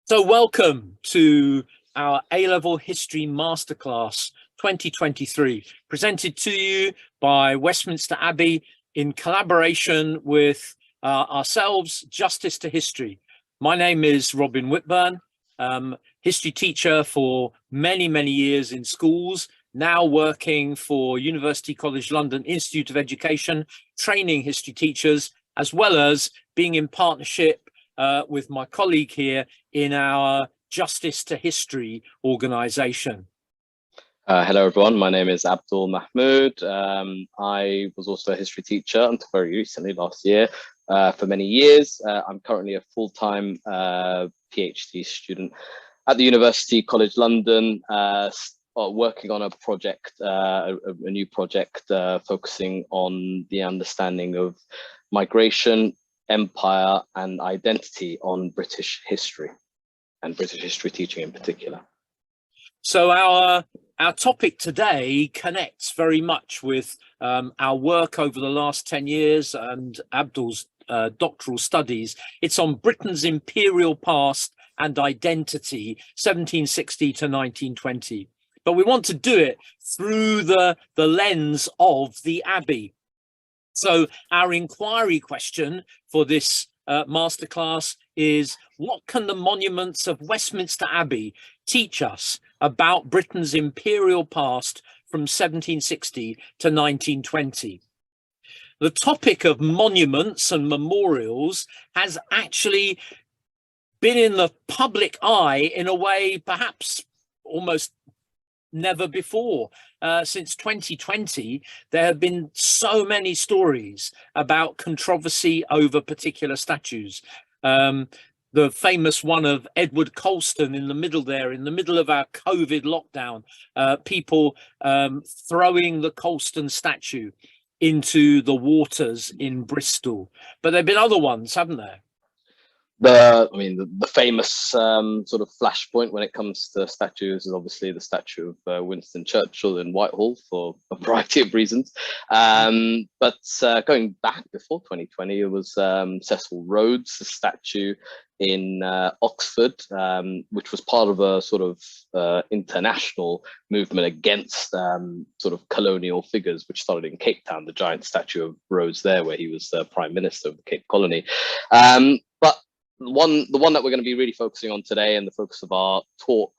So welcome to our A-Level History Masterclass 2023, presented to you by Westminster Abbey in collaboration with ourselves, Justice to History. My name is Robin Whitburn, history teacher for many, many years in schools, now working for University College London Institute of Education, training history teachers, as well as being in partnership with my colleague here in our Justice to History organisation. Hello everyone, my name is Abdul Mohamud. I was also a history teacher until very recently, last year, for many years. I'm currently a full-time PhD student at the University College London, working on a project, a new project focusing on the understanding of migration, empire and identity on British history, and British history teaching in particular. So our topic today connects very much with our work over the last 10 years and Abdul's doctoral studies. It's on Britain's imperial past and identity, 1760 to 1920. But we want to do it through the lens of the Abbey. So our inquiry question for this masterclass is, what can the monuments of Westminster Abbey teach us about Britain's imperial past from 1760 to 1920? The topic of monuments and memorials has actually been in the public eye in a way perhaps almost never before. Since 2020, there have been so many stories about controversy over particular statues. The famous one of Edward Colston in the middle there, in the middle of our COVID lockdown, people throwing the Colston statue into the waters in Bristol. But there have been other ones, haven't there? The famous sort of flashpoint when it comes to statues is obviously the statue of Winston Churchill in Whitehall for a variety of reasons. But going back before 2020, it was Cecil Rhodes' statue in Oxford, which was part of a sort of international movement against sort of colonial figures, which started in Cape Town, the giant statue of Rhodes there, where he was Prime Minister of the Cape Colony. But the one that we're going to be really focusing on today, and the focus of our talk,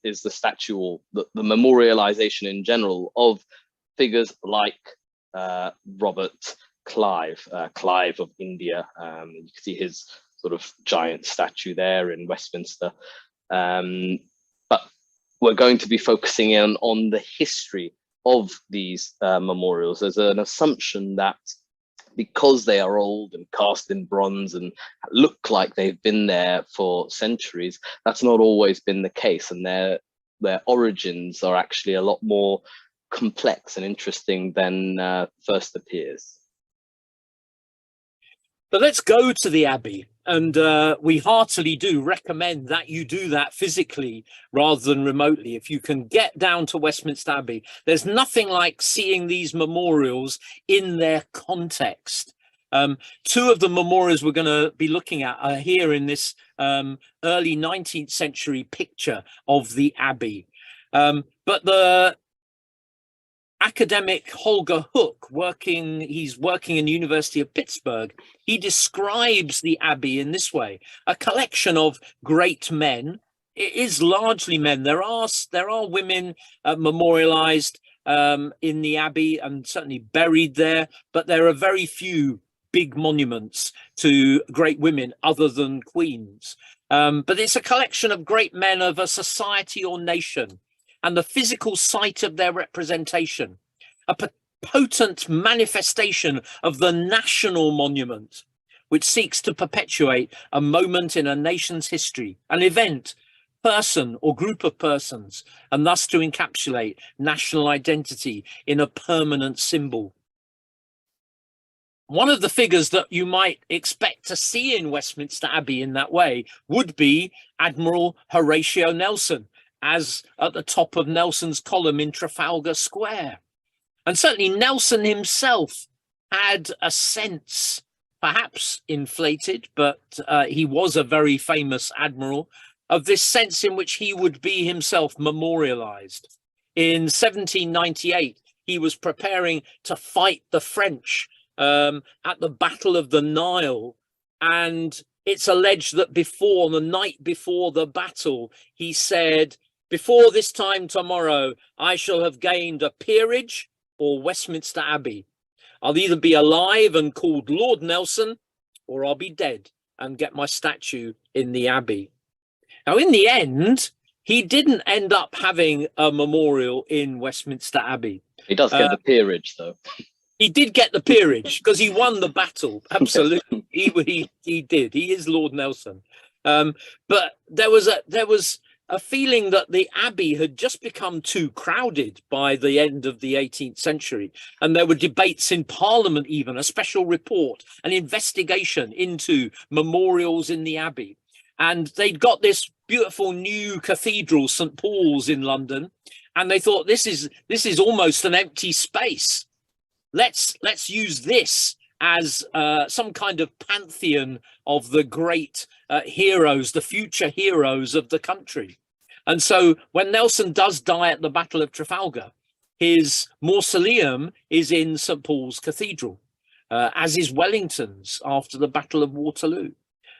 is the statue, or the memorialization in general of figures like Robert Clive, Clive of India. You can see his sort of giant statue there in Westminster. But we're going to be focusing in on the history of these memorials. There's an assumption that because they are old and cast in bronze and look like they've been there for centuries, that's not always been the case, and their origins are actually a lot more complex and interesting than first appears. But let's go to the Abbey, and we heartily do recommend that you do that physically rather than remotely. If you can get down to Westminster Abbey, there's nothing like seeing these memorials in their context. Two of the memorials we're going to be looking at are here in this early 19th century picture of the Abbey. But the academic Holger Hook, he's working in the University of Pittsburgh, he describes the Abbey in this way: a collection of great men. It is largely men. There are women memorialized in the Abbey and certainly buried there, but there are very few big monuments to great women other than queens. But it's a collection of great men of a society or nation, and the physical site of their representation, a potent manifestation of the national monument, which seeks to perpetuate a moment in a nation's history, an event, person or group of persons, and thus to encapsulate national identity in a permanent symbol. One of the figures that you might expect to see in Westminster Abbey in that way would be Admiral Horatio Nelson, as at the top of Nelson's column in Trafalgar Square. And certainly Nelson himself had a sense, perhaps inflated, but he was a very famous admiral, of this sense in which he would be himself memorialized. In 1798, he was preparing to fight the French at the Battle of the Nile. And it's alleged that before, the night before the battle, he said, "Before this time tomorrow, I shall have gained a peerage or Westminster Abbey. I'll either be alive and called Lord Nelson, or I'll be dead and get my statue in the Abbey." Now, in the end, he didn't end up having a memorial in Westminster Abbey. He does get the peerage, though. He did get the peerage because he won the battle. Absolutely, he did. He is Lord Nelson. But there was a feeling that the Abbey had just become too crowded by the end of the 18th century, and there were debates in Parliament, even a special report, an investigation into memorials in the Abbey. And they'd got this beautiful new cathedral, St. Paul's in London, and they thought, this is almost an empty space. Let's use this as some kind of pantheon of the great heroes, the future heroes of the country. And so when Nelson does die at the Battle of Trafalgar, his mausoleum is in St. Paul's Cathedral, as is Wellington's after the Battle of Waterloo.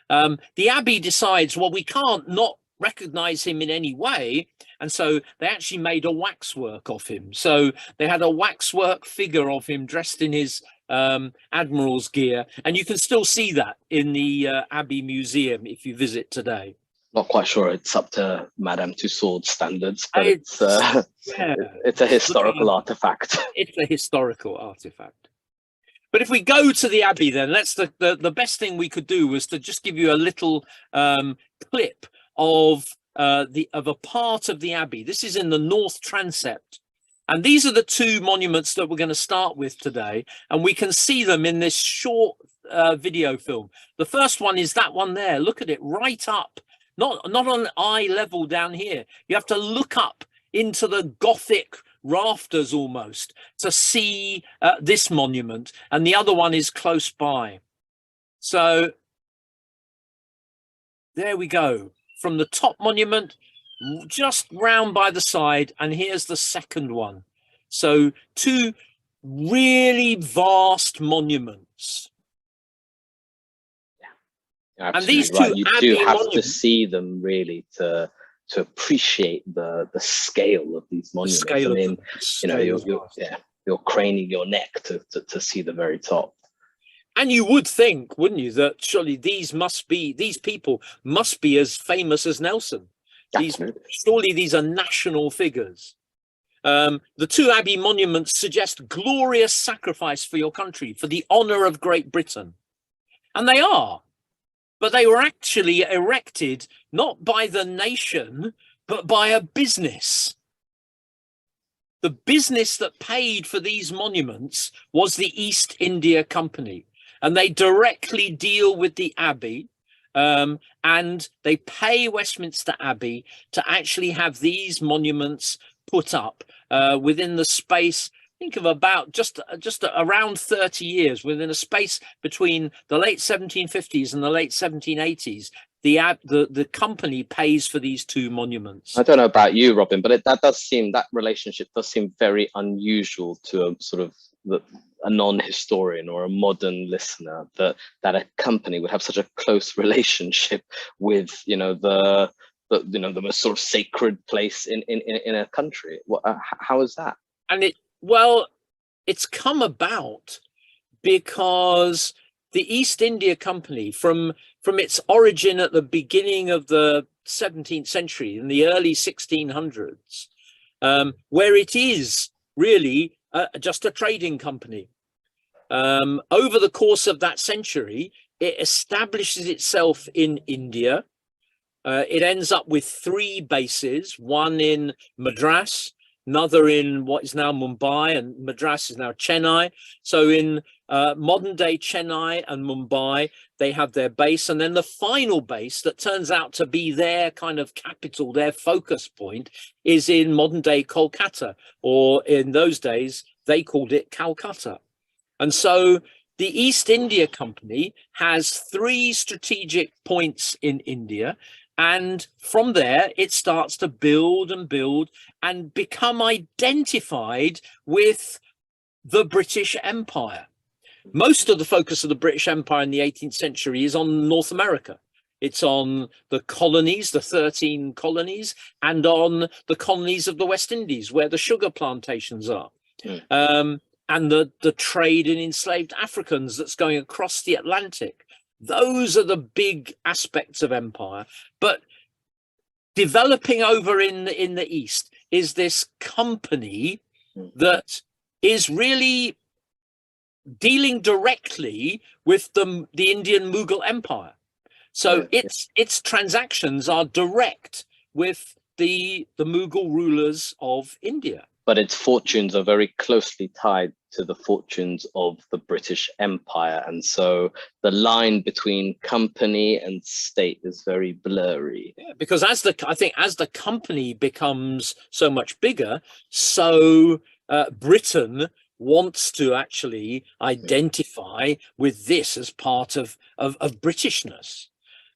The Abbey decides, well, we can't not recognize him in any way, and so they actually made a waxwork of him. So they had a waxwork figure of him dressed in his admiral's gear, and you can still see that in the Abbey Museum if you visit today. Not quite sure it's up to Madame Tussauds standards, but it's a historical artifact. It's a historical artifact. But if we go to the Abbey, then the best thing we could do was to just give you a little clip of a part of the Abbey. This is in the north transept, and these are the two monuments that we're going to start with today, and we can see them in this short video film. The first one is that one there. Look at it, right up, not on eye level down here. You have to look up into the Gothic rafters almost to see this monument, and the other one is close by. So there we go, from the top monument just round by the side, and here's the second one. So two really vast monuments. Yeah, and these two right. You do have monuments, to see them really to appreciate the scale of these monuments. I mean, you know, you're craning your neck to see the very top. And you would think, wouldn't you, that surely these people must be as famous as Nelson. Surely these are national figures. The two Abbey monuments suggest glorious sacrifice for your country, for the honor of Great Britain. And they are. But they were actually erected not by the nation, but by a business. The business that paid for these monuments was the East India Company, and they directly deal with the Abbey, and they pay Westminster Abbey to actually have these monuments put up within the space, think of about just around 30 years, within a space between the late 1750s and the late 1780s. The company pays for these two monuments. I don't know about you, Robin, but that relationship does seem very unusual to a sort of a non-historian or a modern listener, that a company would have such a close relationship with, you know, the most sort of sacred place in a country. How is that? And it's come about because the East India Company, from its origin at the beginning of the 17th century, in the early 1600s, where it is really just a trading company, over the course of that century, it establishes itself in India. It ends up with 3 bases, one in Madras, another in what is now Mumbai, and Madras is now Chennai. So in modern day Chennai and Mumbai, they have their base. And then the final base that turns out to be their kind of capital, their focus point, is in modern day Kolkata, or in those days, they called it Calcutta. And so the East India Company has 3 strategic points in India. And from there, it starts to build and build and become identified with the British Empire. Most of the focus of the British Empire in the 18th century is on North America. It's on the colonies, the 13 colonies, and on the colonies of the West Indies, where the sugar plantations are. And the trade in enslaved Africans that's going across the Atlantic. Those are the big aspects of empire. But developing over in the East is this company that is really dealing directly with the Indian Mughal Empire. So its transactions are direct with the Mughal rulers of India. But its fortunes are very closely tied to the fortunes of the British Empire. And so the line between company and state is very blurry. Yeah, because I think as the company becomes so much bigger, so Britain wants to actually identify with this as part of Britishness.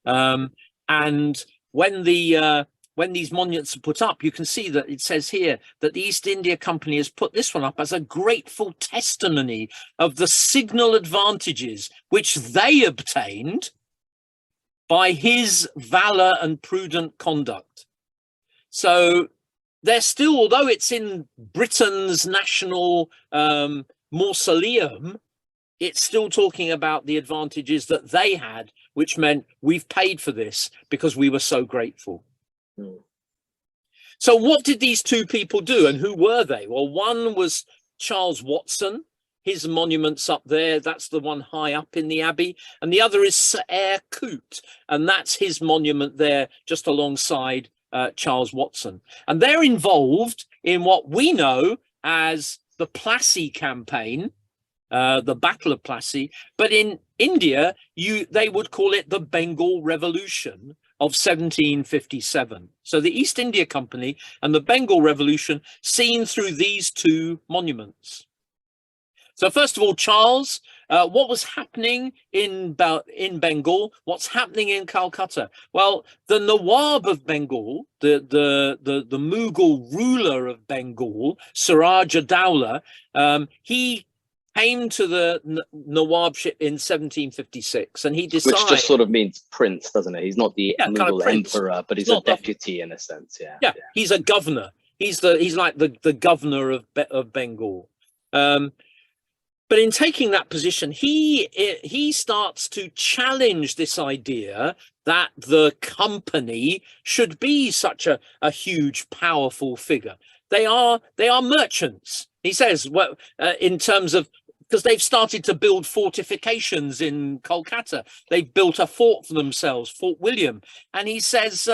And when these monuments are put up, you can see that it says here that the East India Company has put this one up as a grateful testimony of the signal advantages which they obtained by his valor and prudent conduct. So they're still, although it's in Britain's national mausoleum, it's still talking about the advantages that they had, which meant we've paid for this because we were so grateful. So what did these two people do, and who were they? Well, one was Charles Watson. His monument's up there. That's the one high up in the Abbey. And the other is Sir Eyre Coote, and that's his monument there just alongside Charles Watson. And they're involved in what we know as the Plassey campaign, the Battle of Plassey. But in India, they would call it the Bengal Revolution of 1757. So the East India Company and the Bengal Revolution seen through these two monuments. So first of all, Charles, what was happening in Bengal? What's happening in Calcutta? Well, the Nawab of Bengal, the Mughal ruler of Bengal, Siraj Ad-Dowlah, he came to the Nawabship in 1756, and he decided, which just sort of means prince, doesn't it? He's not the Mughal kind of emperor, but he's a deputy in a sense. Yeah, he's a governor. He's like the governor of Bengal. But in taking that position, he starts to challenge this idea that the company should be such a huge, powerful figure. They are merchants. He says, well, in terms of, because they've started to build fortifications in Kolkata. They've built a fort for themselves, Fort William. And he says,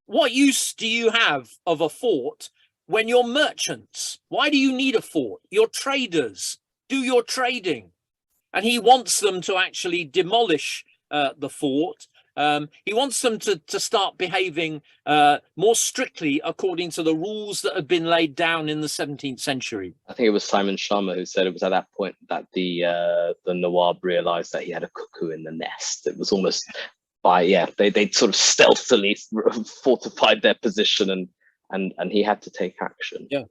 what use do you have of a fort when you're merchants? Why do you need a fort? You're traders. Do your trading. And he wants them to actually demolish the fort. He wants them to start behaving more strictly according to the rules that had been laid down in the 17th century. I think it was Simon Sharma who said it was at that point that the Nawab realized that he had a cuckoo in the nest. It was almost they sort of stealthily fortified their position, and he had to take action. Yeah.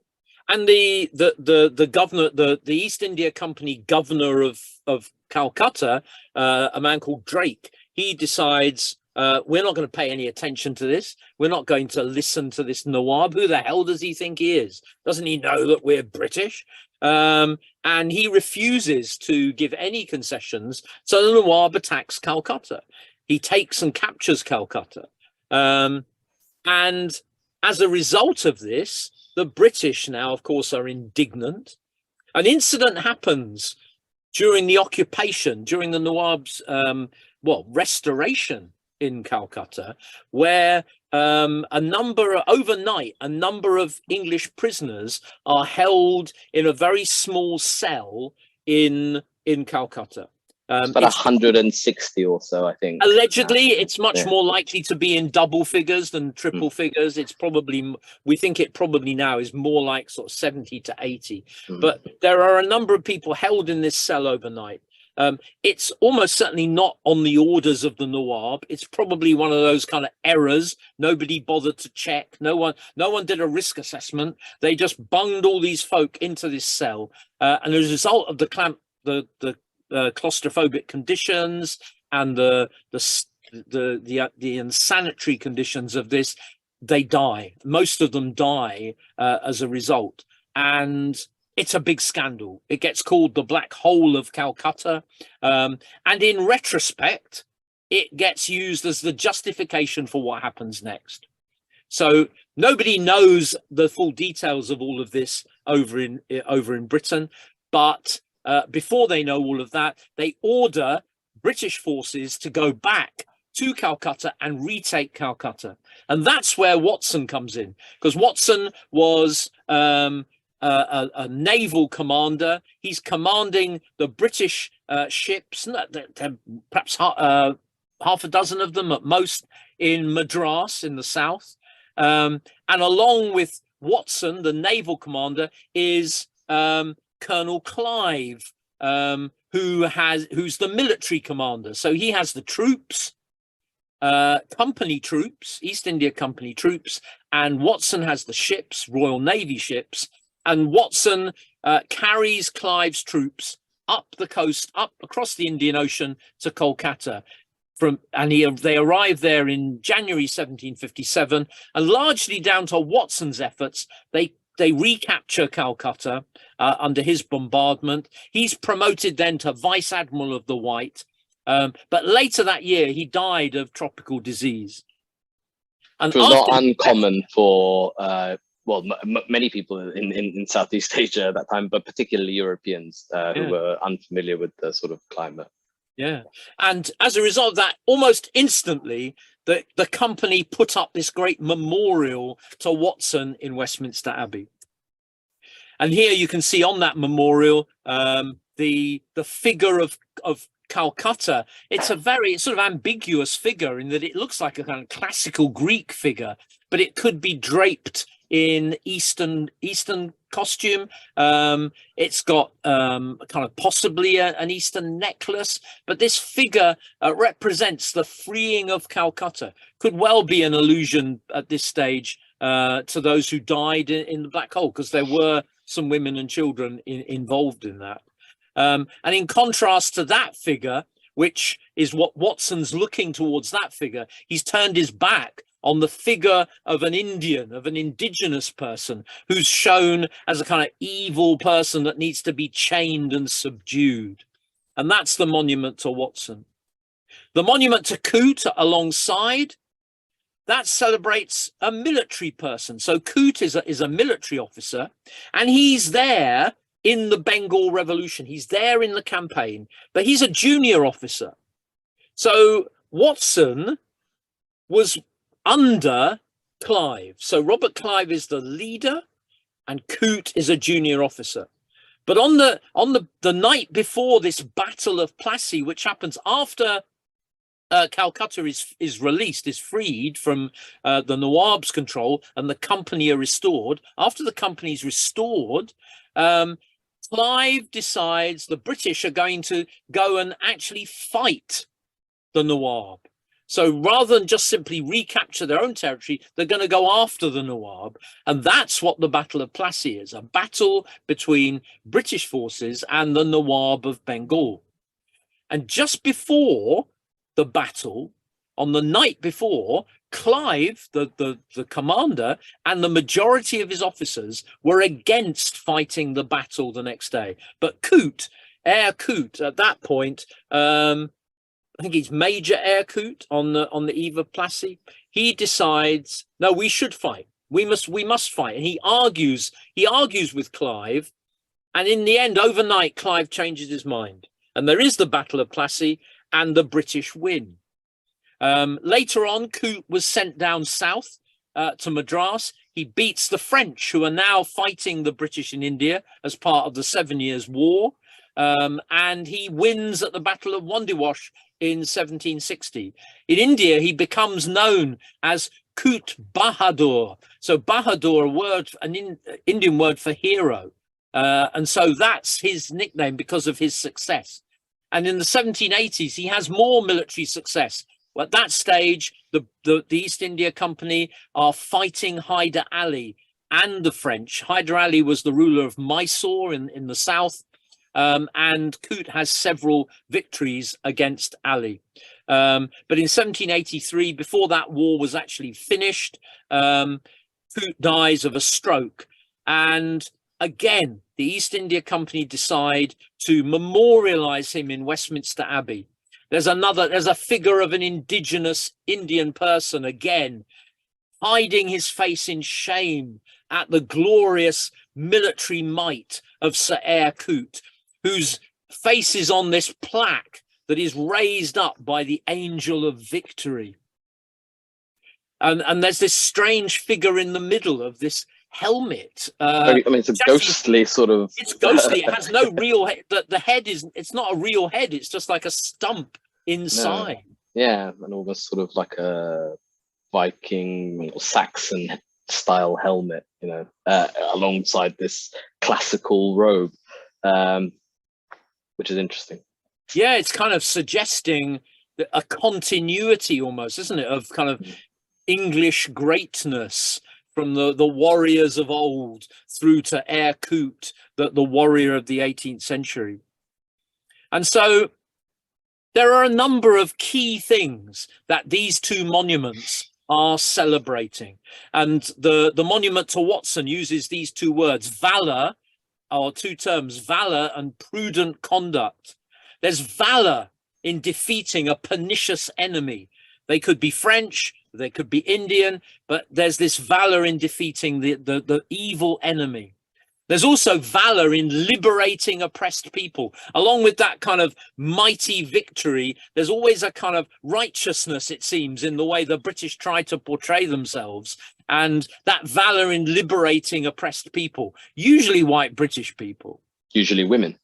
And the governor, the East India Company governor of Calcutta, a man called Drake, he decides, we're not going to pay any attention to this. We're not going to listen to this Nawab. Who the hell does he think he is? Doesn't he know that we're British? And he refuses to give any concessions. So the Nawab attacks Calcutta. He takes and captures Calcutta. And as a result of this, the British now, of course, are indignant. An incident happens during the occupation, during the Nawab's restoration in Calcutta, where overnight a number of English prisoners are held in a very small cell in Calcutta. It's about 160 or so, I think. Allegedly, it's much more likely to be in double figures than triple figures. It's probably, we think it probably now is more like sort of 70 to 80. But there are a number of people held in this cell overnight. It's almost certainly not on the orders of the Nawab. It's probably one of those kind of errors. Nobody bothered to check. No one did a risk assessment. They just bunged all these folk into this cell, and as a result of the claustrophobic conditions and the insanitary conditions of this, they die. Most of them die as a result, and it's a big scandal. It gets called the Black Hole of Calcutta, and in retrospect, it gets used as the justification for what happens next. So nobody knows the full details of all of this over in Britain, but before they know all of that, they order British forces to go back to Calcutta and retake Calcutta. And that's where Watson comes in, because Watson was a naval commander. He's commanding the British ships, perhaps half a dozen of them at most, in Madras in the south. And along with Watson, the naval commander, is Colonel Clive, who's the military commander. So he has the troops, company troops, East India Company troops, and Watson has the ships, Royal Navy ships. And Watson carries Clive's troops up the coast, up across the Indian Ocean to Kolkata. They arrive there in January 1757, and largely down to Watson's efforts, they recapture Calcutta under his bombardment. He's promoted then to Vice Admiral of the White, but later that year he died of tropical disease. And it was not uncommon for many people in Southeast Asia at that time, but particularly Europeans who were unfamiliar with the sort of climate. Yeah, and as a result of that, almost instantly, the company put up this great memorial to Watson in Westminster Abbey. And here you can see on that memorial the figure of Calcutta. It's a very sort of ambiguous figure in that it looks like a kind of classical Greek figure, but it could be draped in Eastern costume. It's got kind of possibly an Eastern necklace, but this figure represents the freeing of Calcutta. Could well be an allusion at this stage to those who died in the Black Hole, because there were some women and children involved in that. And in contrast to that figure, which is what Watson's looking towards, that figure, he's turned his back on the figure of an Indian, of an indigenous person who's shown as a kind of evil person that needs to be chained and subdued. And that's the monument to Watson. The monument to Coote alongside, that celebrates a military person. So Coote is a military officer, and he's there in the Bengal Revolution. He's there in the campaign, but he's a junior officer. So Watson was under Clive. So Robert Clive is the leader and Coote is a junior officer. But on the night before this Battle of Plassey, which happens after Calcutta is released, is freed from the Nawab's control and the company are restored, after the company is restored, Clive decides the British are going to go and actually fight the Nawab. So rather than just simply recapture their own territory, they're going to go after the Nawab. And that's what the Battle of Plassey is, a battle between British forces and the Nawab of Bengal. And just before the battle, on the night before, Clive, the commander, and the majority of his officers were against fighting the battle the next day. But Coote, Eyre Coote, at that point, I think he's Major Eyre Coote on the eve of Plassey. He decides, no, we should fight. We must fight. And he argues with Clive. And in the end, overnight, Clive changes his mind. And there is the Battle of Plassey, and the British win. Later on, Coote was sent down south to Madras. He beats the French, who are now fighting the British in India as part of the 7 Years' War. And he wins at the Battle of Wandiwash in 1760. In India, he becomes known as Coote Bahadur. So Bahadur, an Indian word for hero. And so that's his nickname because of his success. And in the 1780s, he has more military success. Well, at that stage, the East India Company are fighting Hyder Ali and the French. Hyder Ali was the ruler of Mysore in the south, and Coote has several victories against Ali. But in 1783, before that war was actually finished, Coote dies of a stroke. And again, the East India Company decide to memorialize him in Westminster Abbey. There's a figure of an indigenous Indian person, again, hiding his face in shame at the glorious military might of Sir Eyre Coote, whose face is on this plaque that is raised up by the angel of victory. And there's this strange figure in the middle of this helmet. I mean, it's a ghostly sort of... It's ghostly. It has no real head. The head is... It's not a real head. It's just like a stump inside. No. Yeah, and almost sort of like a Viking or Saxon style helmet, you know, alongside this classical robe, which is interesting. Yeah, it's kind of suggesting a continuity almost, isn't it, of kind of English greatness from the warriors of old through to Eyre Coote, the warrior of the 18th century. And so there are a number of key things that these two monuments are celebrating. And the monument to Watson uses these two words, valor, or two terms, valor and prudent conduct. There's valor in defeating a pernicious enemy. They could be French, they could be Indian, but there's this valor in defeating the evil enemy. There's also valor in liberating oppressed people. Along with that kind of mighty victory, there's always a kind of righteousness, it seems, in the way the British try to portray themselves. And that valor in liberating oppressed people, usually white British people. Usually women.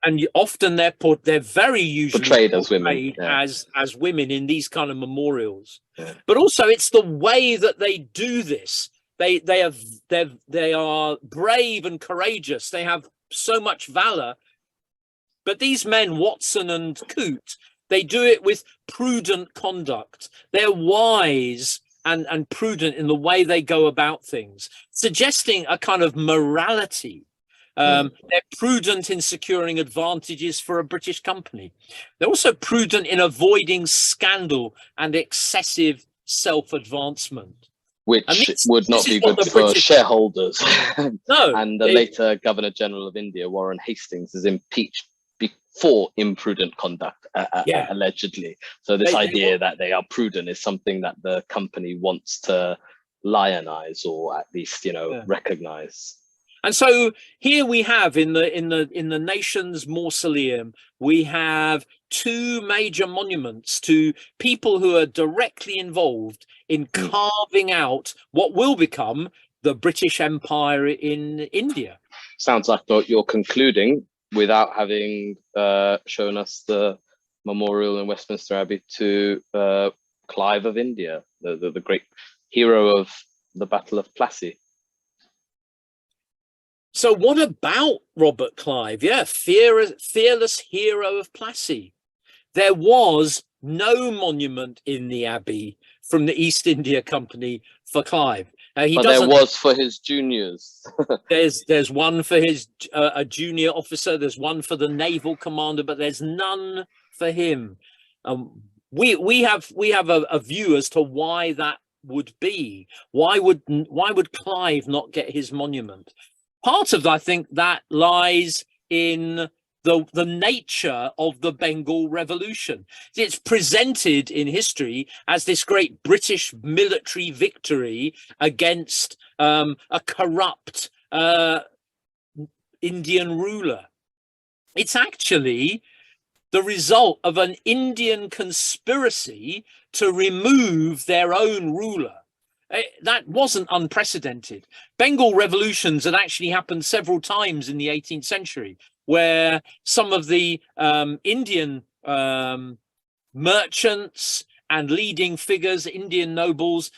And often they're very usually portrayed as women, as women in these kind of memorials. Yeah. But also it's the way that they do this. They are brave and courageous. They have so much valor. But these men, Watson and Coote, they do it with prudent conduct. They're wise and prudent in the way they go about things, suggesting a kind of morality. They're prudent in securing advantages for a British company. They're also prudent in avoiding scandal and excessive self-advancement. Which would not be good for shareholders. No. And the later Governor General of India, Warren Hastings, is impeached for imprudent conduct, allegedly. So this idea that they are prudent is something that the company wants to lionize, or at least, recognize. And so here we have in the nation's mausoleum, we have two major monuments to people who are directly involved in carving out what will become the British Empire in India. Sounds like you're concluding without having shown us the memorial in Westminster Abbey to Clive of India, the great hero of the Battle of Plassey. So what about Robert Clive? Yeah, fearless hero of Plassey. There was no monument in the Abbey from the East India Company for Clive. But there was for his juniors. there's one for his a junior officer. There's one for the naval commander, but there's none for him. We have a view as to why that would be. Why would Clive not get his monument? Part of, I think, that lies in the nature of the Bengal Revolution. It's presented in history as this great British military victory against a corrupt Indian ruler. It's actually the result of an Indian conspiracy to remove their own ruler. That wasn't unprecedented. Bengal revolutions had actually happened several times in the 18th century, where some of the Indian merchants and leading figures, Indian nobles,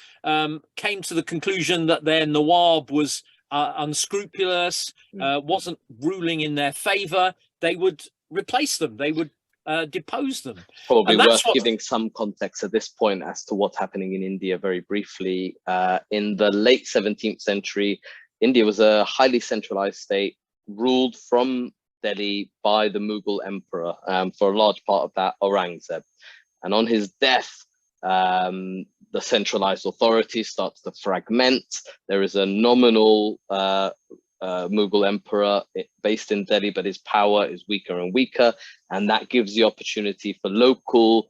came to the conclusion that their Nawab was unscrupulous, wasn't ruling in their favor. They would replace them. They would depose them. Probably worth giving some context at this point as to what's happening in India very briefly. In the late 17th century, India was a highly centralized state ruled from Delhi by the Mughal emperor, for a large part of that, Aurangzeb. And on his death, the centralized authority starts to fragment. There is a nominal Mughal emperor based in Delhi, but his power is weaker and weaker. And that gives the opportunity for local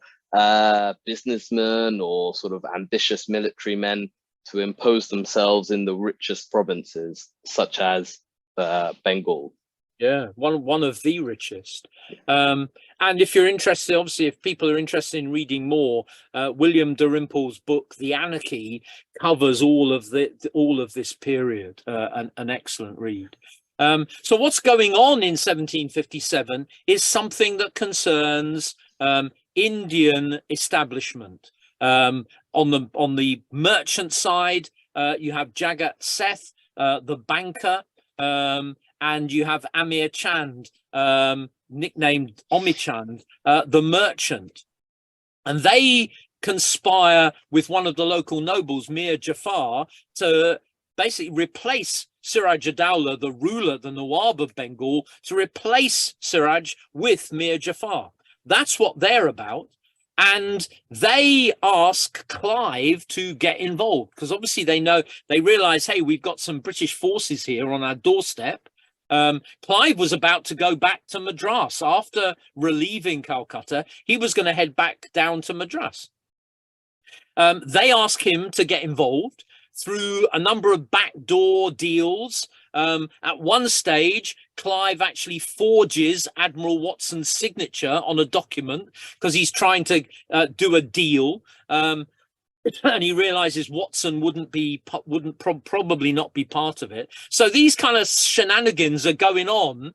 businessmen or sort of ambitious military men to impose themselves in the richest provinces, such as Bengal. Yeah, one of the richest. And if you're interested, obviously, if people are interested in reading more, William Dalrymple's book, The Anarchy, covers all of this period. An excellent read. So what's going on in 1757 is something that concerns Indian establishment. On the merchant side, you have Jagat Seth, the banker. And you have Amir Chand, nicknamed Omichand, the merchant. And they conspire with one of the local nobles, Mir Jafar, to basically replace Siraj ad-Dawla, the ruler, the Nawab of Bengal, to replace Siraj with Mir Jafar. That's what they're about. And they ask Clive to get involved because obviously they realize, hey, we've got some British forces here on our doorstep. Clive was about to go back to Madras after relieving Calcutta. He was going to head back down to Madras. They ask him to get involved through a number of backdoor deals. At one stage, Clive actually forges Admiral Watson's signature on a document because he's trying to do a deal. And he realizes Watson wouldn't probably not be part of it. So these kind of shenanigans are going on.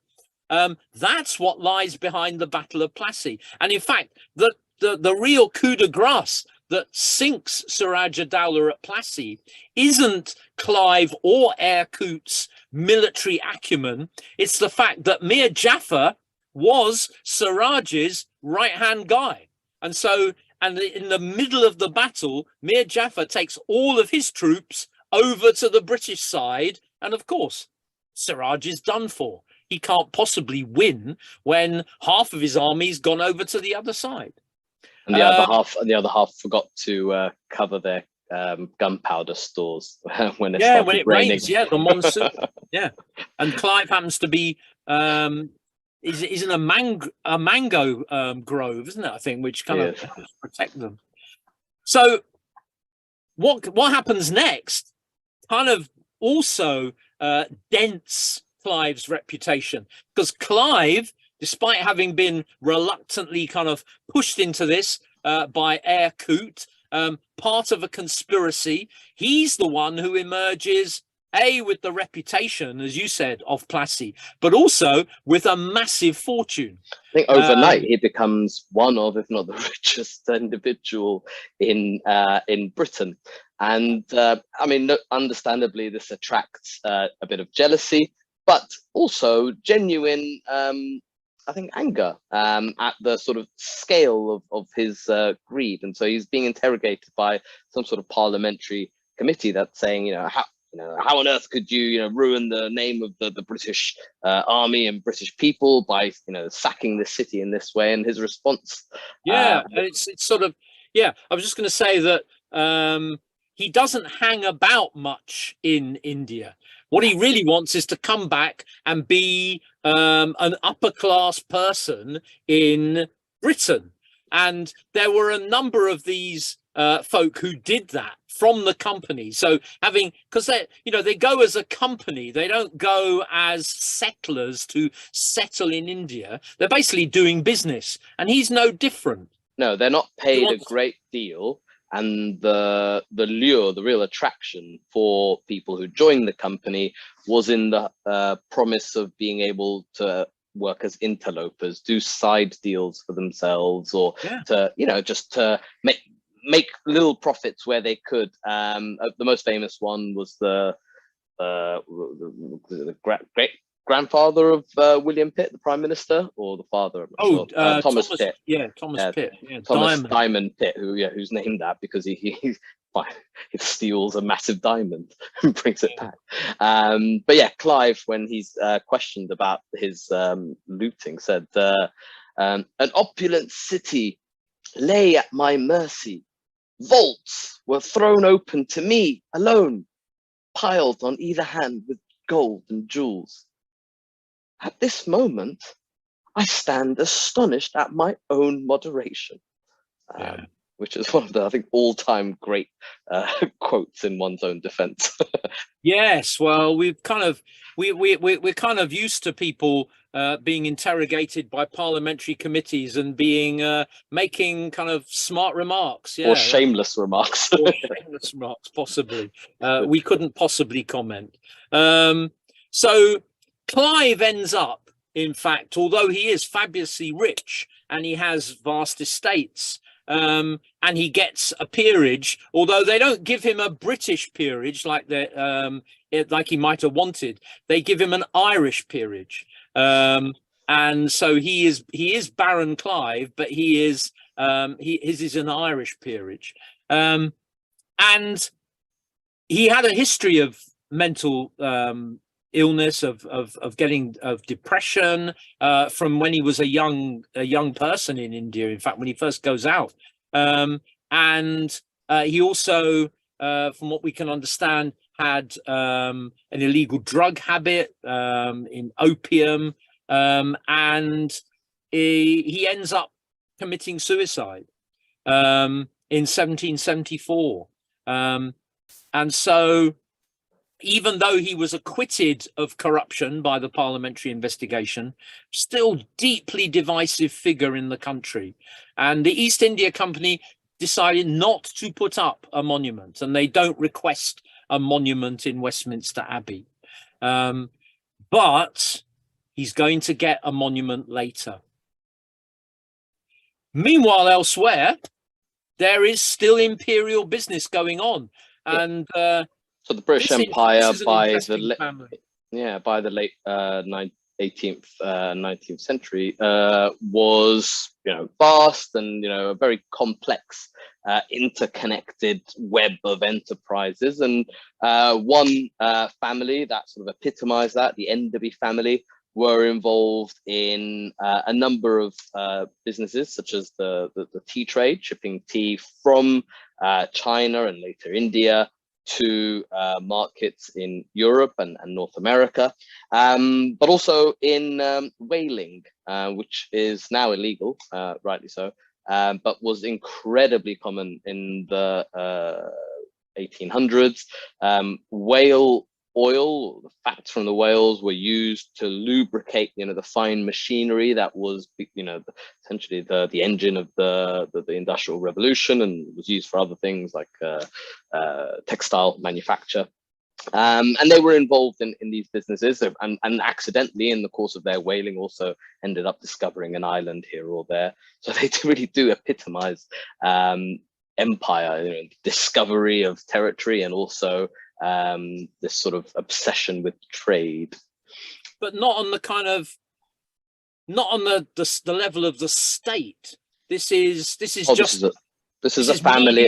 That's what lies behind the Battle of Plassey. And in fact, the real coup de grace that sinks Siraj ad-Dawla at Plassey isn't Clive or Erkut's military acumen. It's the fact that Mir Jafar was Siraj's right-hand guy. And in the middle of the battle, Mir Jafar takes all of his troops over to the British side. And of course, Siraj is done for. He can't possibly win when half of his army's gone over to the other side. And the other half forgot to cover their gunpowder stores when it started when it raining. rains. Yeah, the monsoon. Yeah, and Clive happens to be is in a mango grove, isn't it? I think, which kind of helps protect them. So what happens next kind of also dents Clive's reputation, because Clive, despite having been reluctantly kind of pushed into this by Erkut, part of a conspiracy, he's the one who emerges with the reputation, as you said, of Plassey, but also with a massive fortune. I think overnight he becomes one of, if not the richest individual in Britain. And I mean, understandably, this attracts a bit of jealousy, but also genuine, I think, anger at the sort of scale of his greed. And so he's being interrogated by some sort of parliamentary committee that's saying, how on earth could you, ruin the name of the British army and British people by, sacking this city in this way? And his response, it's sort of, I was just going to say that he doesn't hang about much in India. What he really wants is to come back and be an upper class person in Britain. And there were a number of these folk who did that from the company. So because they go as a company, they don't go as settlers to settle in India. They're basically doing business, and he's no different. No, they're not paid a great deal. And the lure, the real attraction for people who joined the company was in the promise of being able to work as interlopers, do side deals for themselves, or to, just to make little profits where they could. The most famous one was the Great grandfather of William Pitt, the Prime Minister, or the father? I'm not sure. Thomas Pitt. Yeah, Thomas Pitt. Yeah, Thomas Diamond Pitt, who's named that because he steals a massive diamond and brings it back. But yeah, Clive, when he's questioned about his looting, said, "An opulent city lay at my mercy. Vaults were thrown open to me alone, piled on either hand with gold and jewels. At this moment, I stand astonished at my own moderation," which is one of the, I think, all-time great quotes in one's own defense. Yes, well, we're kind of used to people being interrogated by parliamentary committees and being making kind of smart remarks, or shameless remarks, or shameless remarks, possibly. We couldn't possibly comment. So Clive ends up, in fact, although he is fabulously rich and he has vast estates, and he gets a peerage, although they don't give him a British peerage like like he might have wanted. They give him an Irish peerage, and so he is Baron Clive, but his is an Irish peerage, and he had a history of mental illness, of depression from when he was a young person in India. In fact, when he first goes out, and he also, from what we can understand, had an illegal drug habit in opium, and he ends up committing suicide in 1774, and so, even though he was acquitted of corruption by the parliamentary investigation, still deeply divisive figure in the country. And the East India Company decided not to put up a monument, and they don't request a monument in Westminster Abbey. But he's going to get a monument later. Meanwhile, elsewhere, there is still imperial business going on. And so the British Empire by the late 18th, 19th century was, vast and, a very complex, interconnected web of enterprises. And one family that sort of epitomized that, the Enderby family, were involved in a number of businesses, such as the tea trade, shipping tea from China and later India to markets in Europe and North America, but also in whaling, which is now illegal, rightly so, but was incredibly common in the 1800s. Whale oil, the fats from the whales, were used to lubricate, the fine machinery that was, essentially the engine of the Industrial Revolution, and was used for other things like textile manufacture. And they were involved in these businesses, and accidentally, in the course of their whaling, also ended up discovering an island here or there. So they really do epitomize empire, discovery of territory, and also this sort of obsession with trade, but not on the level of the state. This is a family,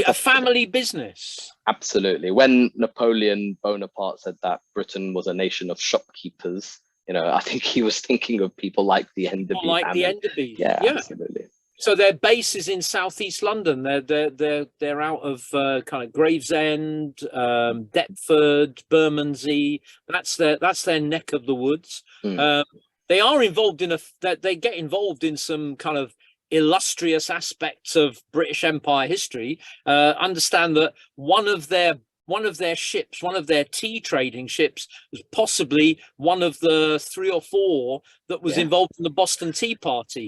a family business. Absolutely. When Napoleon Bonaparte said that Britain was a nation of shopkeepers, I think he was thinking of people like the Enderby family. The Enderby. Yeah, absolutely. So their base is in southeast London. They're out of kind of Gravesend, Deptford, Bermondsey. That's their neck of the woods. They are involved they get involved in some kind of illustrious aspects of British Empire history. Understand that one of their ships, one of their tea trading ships, was possibly one of the 3 or 4 that was involved in the Boston Tea Party.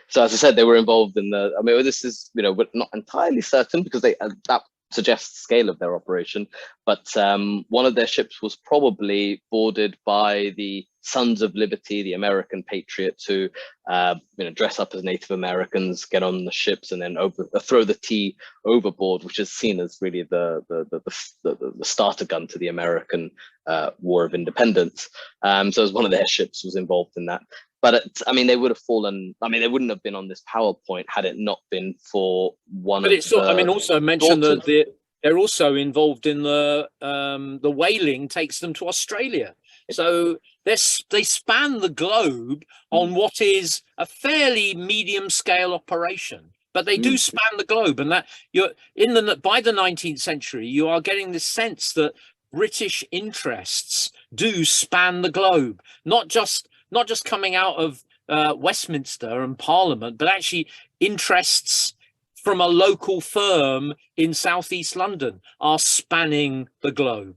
So as I said, they were involved in this is, we're not entirely certain, because that suggests the scale of their operation, but one of their ships was probably boarded by the Sons of Liberty, the American patriots who dress up as Native Americans, get on the ships, and then throw the tea overboard, which is seen as really the starter gun to the American War of Independence. So as one of their ships was involved in that. But they would have fallen. They wouldn't have been on this PowerPoint had it not been for one. But it's also mentioned that they're also involved in the whaling takes them to Australia. So they span the globe on what is a fairly medium scale operation, but they do span the globe, and that by the 19th century, you are getting this sense that British interests do span the globe, not just coming out of Westminster and Parliament, but actually interests from a local firm in southeast London are spanning the globe.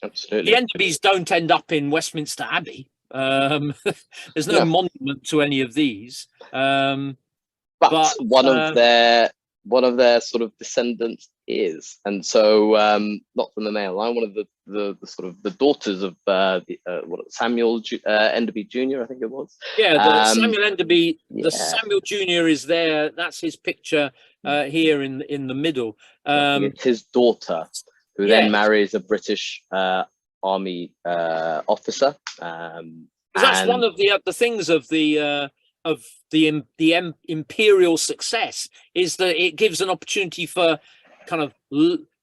Absolutely. The Enderbys don't end up in Westminster Abbey. There's no monument to any of these. But one of their sort of descendants is, and so not from the male line, one of the sort of the daughters of Samuel Enderby Jr. I think it was. Yeah, Samuel Enderby. The Samuel Jr. is there. That's his picture here in the middle. It's his daughter, who then marries a British army officer. That's one of the things of the imperial success, is that it gives an opportunity for kind of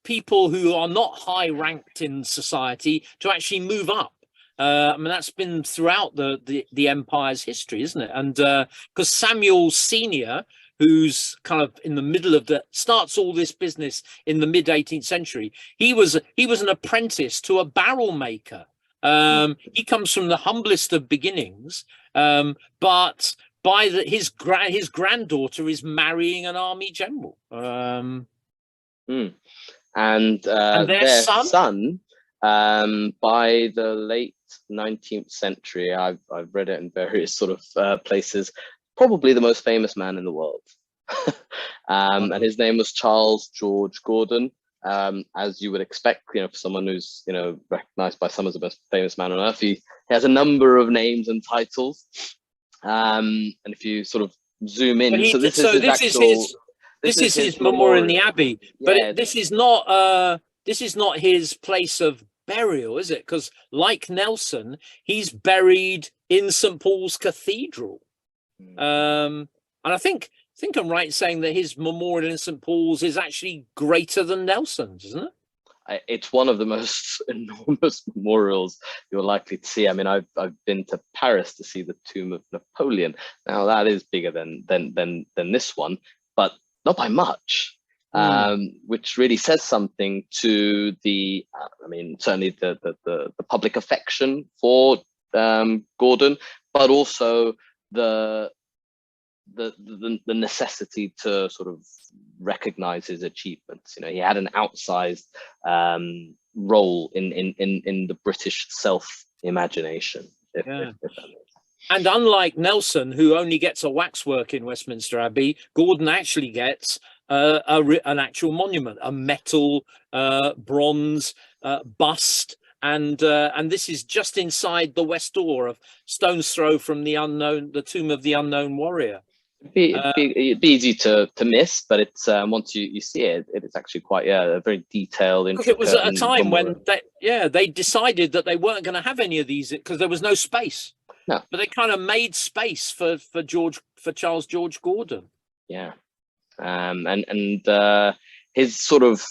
people who are not high ranked in society to actually move up. That's been throughout the empire's history, isn't it? And because Samuel Senior, who's kind of in the middle of starts all this business in the mid 18th century, he was an apprentice to a barrel maker. He comes from the humblest of beginnings, but his granddaughter is marrying an army general. And their son, by the late 19th century, I've read it in various sort of places, probably the most famous man in the world. And his name was Charles George Gordon, as you would expect, for someone who's, recognized by some as the most famous man on earth. He has a number of names and titles. And if you sort of zoom in, this is his memorial in the Abbey, but this is not his place of burial, is it? Because like Nelson, he's buried in St. Paul's Cathedral. And I think I'm right in saying that his memorial in St. Paul's is actually greater than Nelson's, isn't it? It's one of the most enormous memorials you're likely to see. I've been to Paris to see the tomb of Napoleon. Now that is bigger than this one, but not by much. Which really says something to the, certainly the public affection for Gordon, but also the necessity to sort of recognize his achievements. He had an outsized role in the British self-imagination. And unlike Nelson, who only gets a waxwork in Westminster Abbey, Gordon actually gets an actual monument, a metal bronze bust. And this is just inside the west door, of stone's throw from the tomb of the unknown warrior. It'd be easy to miss, but it's once you see it, it's actually quite a very detailed. It was at a time when they decided that they weren't going to have any of these because there was no space. No, but they kind of made space for Charles George Gordon. Yeah, and his sort of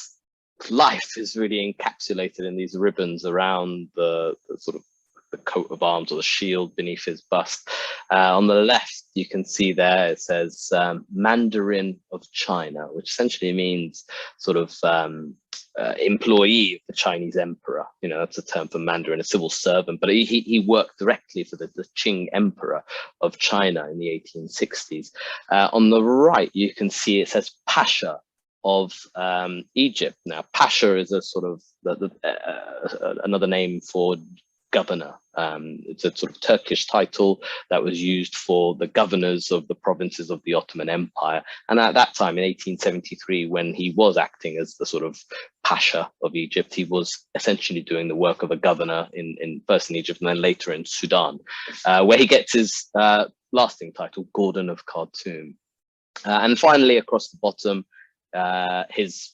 life is really encapsulated in these ribbons around the sort of the coat of arms or the shield beneath his bust. On the left, you can see there it says Mandarin of China, which essentially means sort of employee of the Chinese emperor. That's a term for Mandarin, a civil servant, but he worked directly for the Qing emperor of China in the 1860s. On the right, you can see it says Pasha of Egypt. Now, Pasha is a sort of another name for governor, It's a sort of Turkish title that was used for the governors of the provinces of the Ottoman Empire. And at that time, in 1873, when he was acting as the sort of Pasha of Egypt, he was essentially doing the work of a governor in first in Egypt and then later in Sudan, where he gets his lasting title, Gordon of Khartoum. And finally, across the bottom, his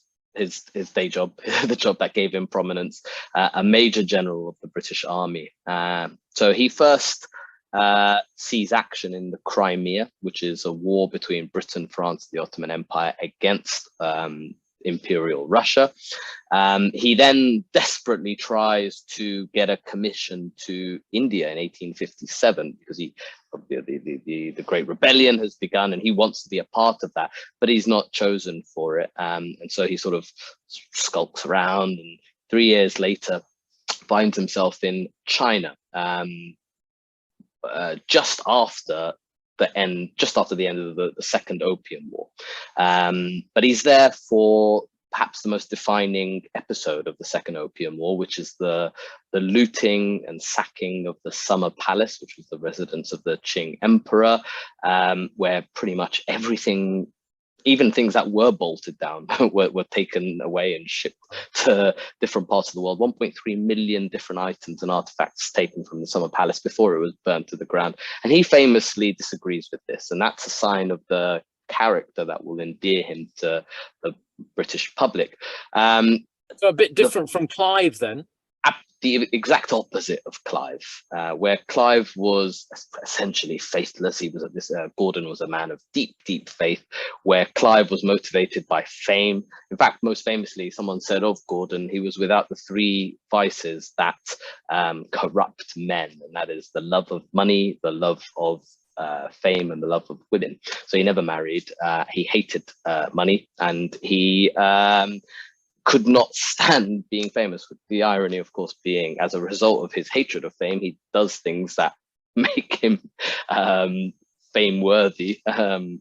day job, the job that gave him prominence, a major general of the British Army. So he first sees action in the Crimea, which is a war between Britain, France, the Ottoman Empire against Imperial Russia. He then desperately tries to get a commission to India in 1857 because the Great Rebellion has begun and he wants to be a part of that, but he's not chosen for it. And so he sort of skulks around, and 3 years later finds himself in China, just after the end of the Second Opium War. But he's there for perhaps the most defining episode of the Second Opium War, which is the looting and sacking of the Summer Palace, which was the residence of the Qing Emperor, where pretty much everything, even things that were bolted down, were taken away and shipped to different parts of the world. 1.3 million different items and artifacts taken from the Summer Palace before it was burnt to the ground. And he famously disagrees with this. And that's a sign of the character that will endear him to the British public. So a bit different from Clive then. The exact opposite of Clive, where Clive was essentially faithless. He was Gordon was a man of deep, deep faith, where Clive was motivated by fame. In fact, most famously, someone said of Gordon, he was without the three vices that corrupt men, and that is the love of money, the love of fame, and the love of women. So he never married. He hated money, and he could not stand being famous, with the irony, of course, being as a result of his hatred of fame, he does things that make him fame worthy,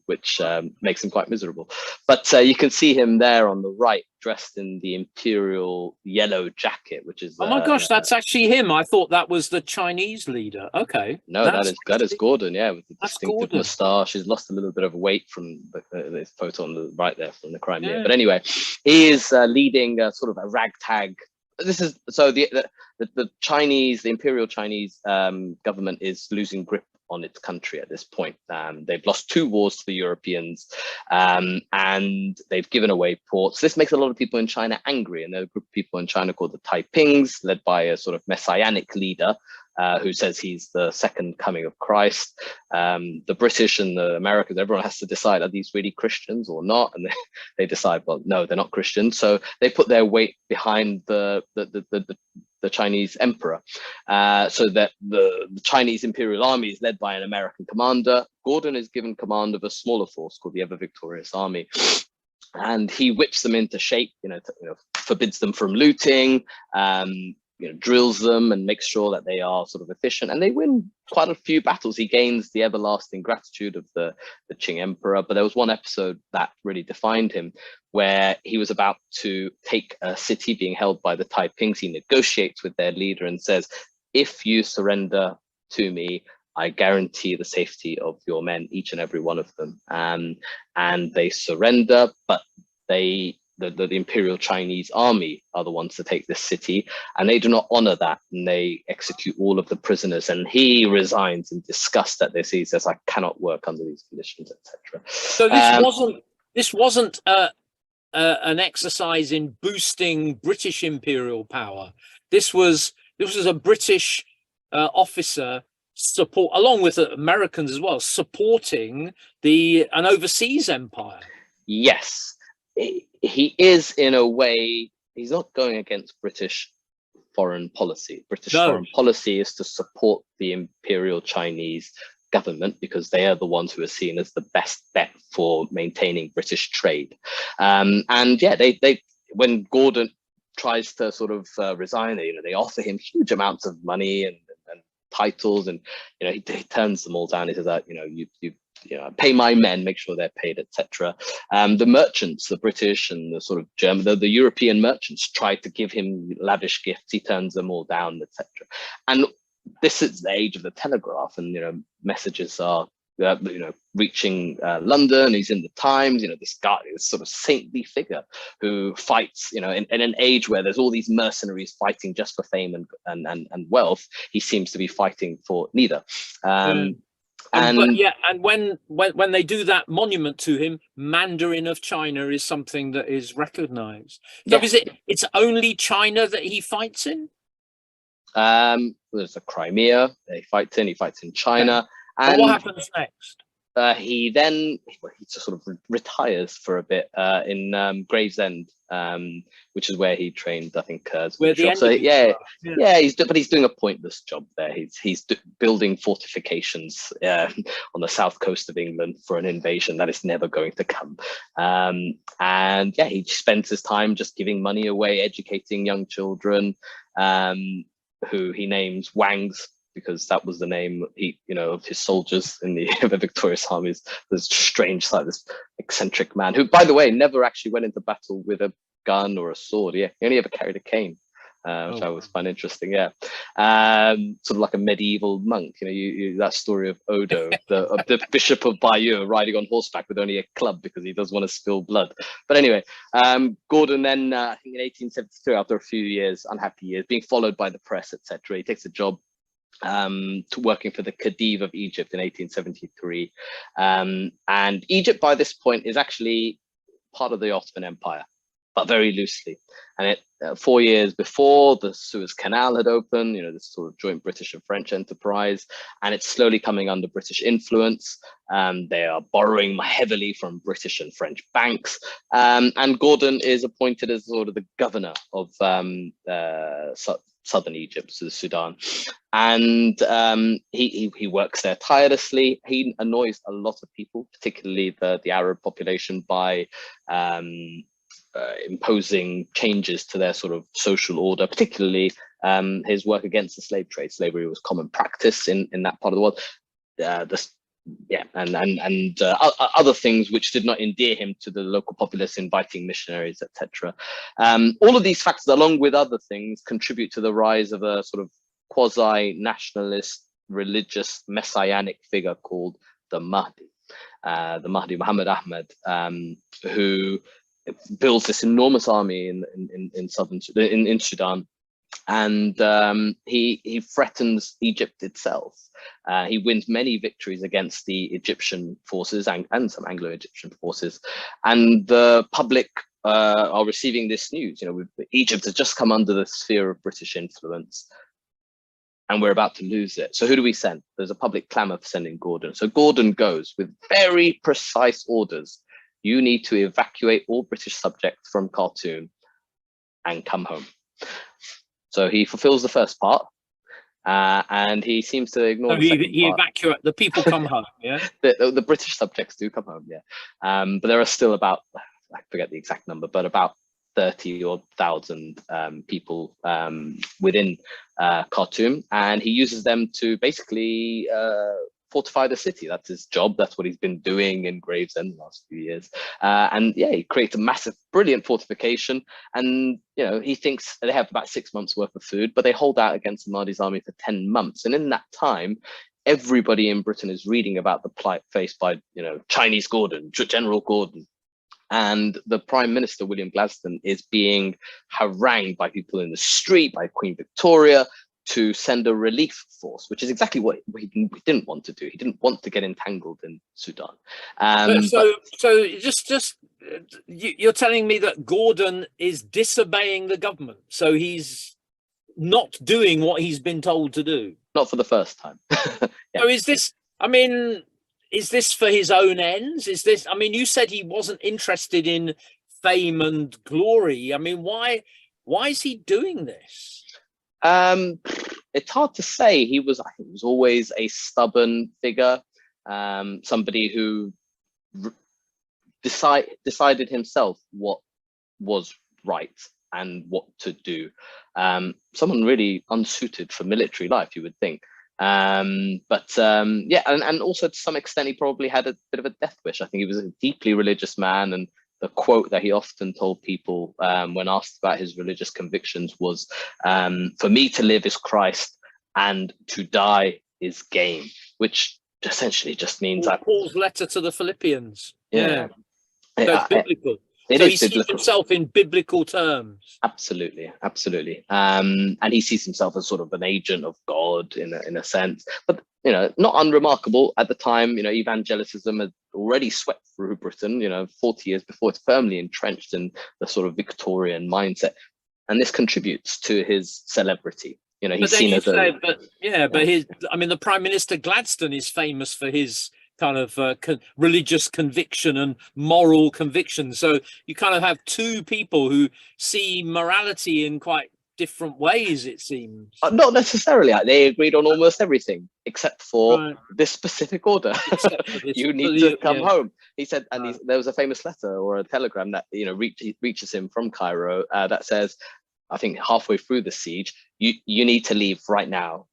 which makes him quite miserable. But you can see him there on the right, dressed in the imperial yellow jacket, which is oh my gosh, that's actually him. I thought that was the Chinese leader. Okay, no, that is Gordon, yeah, with the distinctive moustache. He's lost a little bit of weight from this photo on the right there from the Crimea. Yeah. But anyway, he is leading sort of a ragtag. This is so the Chinese, the Imperial Chinese government is losing grip on its country at this point. They've lost 2 wars to the Europeans, and they've given away ports. This makes a lot of people in China angry, and there are a group of people in China called the Taipings, led by a sort of messianic leader who says he's the second coming of Christ. The British and the Americans, everyone has to decide, are these really Christians or not? And they decide, well, no, they're not Christians. So they put their weight behind the Chinese emperor, so that the Chinese Imperial Army is led by an American commander. Gordon is given command of a smaller force called the Ever Victorious Army, and he whips them into shape. Forbids them from looting, drills them, and makes sure that they are sort of efficient. And they win quite a few battles. He gains the everlasting gratitude of the Qing Emperor. But there was one episode that really defined him, where he was about to take a city being held by the Taipings. He negotiates with their leader and says, if you surrender to me, I guarantee the safety of your men, each and every one of them. And they surrender, but the Imperial Chinese army are the ones to take this city, and they do not honor that, and they execute all of the prisoners. And he resigns in disgust at this. He says, I cannot work under these conditions, etc. So this wasn't an exercise in boosting British imperial power. This was a British officer support, along with Americans as well, supporting an overseas empire. Yes, he is, in a way. He's not going against British foreign policy. British foreign policy is to support the Imperial Chinese government, because they are the ones who are seen as the best bet for maintaining British trade. And yeah, they when Gordon tries to sort of resign, they offer him huge amounts of money and titles, and he turns them all down. He says that you pay my men, make sure they're paid, etc. The merchants, the British and the sort of German, the European merchants, try to give him lavish gifts. He turns them all down, etc. And this is the age of the telegraph, and messages are reaching London. He's in the Times. This guy, this sort of saintly figure who fights. In an age where there's all these mercenaries fighting just for fame and wealth, he seems to be fighting for neither. And when they do that monument to him, Mandarin of China is something that is recognized. So it's only China that he fights in? There's the Crimea that he fights in China. Okay. And what happens next? He sort of retires for a bit in Gravesend, which is where he trained, I think. Where the he's doing a pointless job there. He's building fortifications on the south coast of England for an invasion that is never going to come. He spends his time just giving money away, educating young children, who he names Wangs, because that was the name of his soldiers in the victorious armies. This strange side, this eccentric man who, by the way, never actually went into battle with a gun or a sword. He only ever carried a cane, which I always find interesting. Sort of like a medieval monk. That story of Odo, the Bishop of Bayeux, riding on horseback with only a club because he doesn't want to spill blood. But anyway, Gordon then, I think in 1872, after a few years, unhappy years, being followed by the press, etc., he takes a job to working for the Khedive of Egypt in 1873. And Egypt by this point is actually part of the Ottoman Empire, but very loosely. And it 4 years before, the Suez Canal had opened, this sort of joint British and French enterprise, and it's slowly coming under British influence. They are borrowing heavily from British and French banks. And Gordon is appointed as sort of the governor of southern Egypt, so the Sudan, and he works there tirelessly. He annoys a lot of people, particularly the Arab population, by imposing changes to their sort of social order, particularly his work against the slave trade. Slavery was common practice in that part of the world. Other things which did not endear him to the local populace, inviting missionaries, etc. All of these factors, along with other things, contribute to the rise of a sort of quasi-nationalist, religious, messianic figure called the Mahdi Muhammad Ahmad, who builds this enormous army in Sudan. And he threatens Egypt itself. He wins many victories against the Egyptian forces and some Anglo-Egyptian forces. And the public are receiving this news. Egypt has just come under the sphere of British influence, and we're about to lose it. So who do we send? There's a public clamor for sending Gordon. So Gordon goes with very precise orders. You need to evacuate all British subjects from Khartoum and come home. So he fulfills the first part, and he seems to ignore the second part. Evacuate, the people come home, yeah? The British subjects do come home, yeah. But there are still about, I forget the exact number, but about 30,000 people within Khartoum, and he uses them to basically fortify the city. That's his job. That's what he's been doing in Gravesend the last few years. He creates a massive, brilliant fortification. And, he thinks they have about 6 months worth of food, but they hold out against the Mahdi's army for 10 months. And in that time, everybody in Britain is reading about the plight faced by, Chinese Gordon, General Gordon. And the Prime Minister, William Gladstone, is being harangued by people in the street, by Queen Victoria, to send a relief force, which is exactly what he didn't want to do. He didn't want to get entangled in Sudan. You're telling me that Gordon is disobeying the government. So he's not doing what he's been told to do. Not for the first time. Yeah. So is this for his own ends? You said he wasn't interested in fame and glory. Why is he doing this? It's hard to say. He was always a stubborn figure, somebody who decided himself what was right and what to do. Someone really unsuited for military life, you would think. And also to some extent, he probably had a bit of a death wish. I think he was a deeply religious man, and the quote that he often told people when asked about his religious convictions was, "For me to live is Christ, and to die is gain, which essentially just means that Paul's letter to the Philippians. yeah, So it's biblical. It so is he sees biblical. himself in biblical terms. Absolutely. And he sees himself as sort of an agent of God in a sense, but not unremarkable at the time. Evangelicism had already swept through Britain. 40 years before, it's firmly entrenched in the sort of Victorian mindset, and this contributes to his celebrity. He's seen as the Prime Minister Gladstone is famous for his kind of religious conviction and moral conviction. So you kind of have two people who see morality in quite different ways, it seems. Not necessarily. They agreed on almost everything except for this specific order. You need to come home. He said, and there was a famous letter or a telegram that reaches him from Cairo that says, I think halfway through the siege, you need to leave right now,